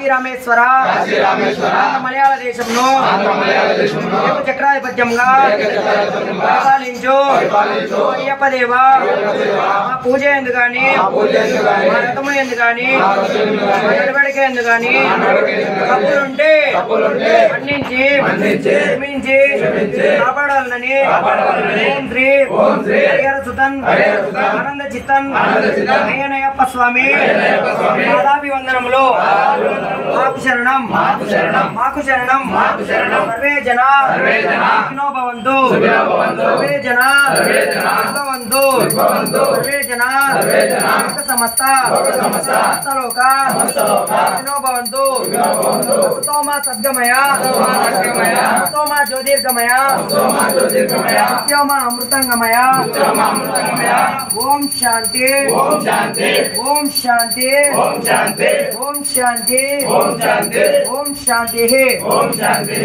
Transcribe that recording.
రామేశ్వర మలయాళ దేశంలో చక్రాధిపత్యంగా పరిపాలించు అయ్యప్ప దేవ మా పూజ ఎందు గాని మా రథము ఎందు గాని మా నడవడిక ఎందు గాని తప్పులుంటే మన్నించి క్షమించి కాపాడాలని ఓం శ్రీ హరిహర సుతన్ ఆనంద చిత్తన్ అయ్యనయ్యప్ప స్వామి పాదాభివందనములు మాకు శరణం మాకు శరణం సర్వే జన సుఖినో భవంతు సర్వే జన భవంతు సర్వే జన సమస్త సమస్తలోక సుఖినో భవంతు స్తోమ సద్గమయ స్తోమ జ్యోతిర్గమయ నిత్యోమ అమృతంగమయ ఓం శాంతి ఓం శాంతి ఓం శాంతి ఓం శాంతి ఓం శాంతి ఓం శాంతి ఓం శాంతి ఓం శాంతి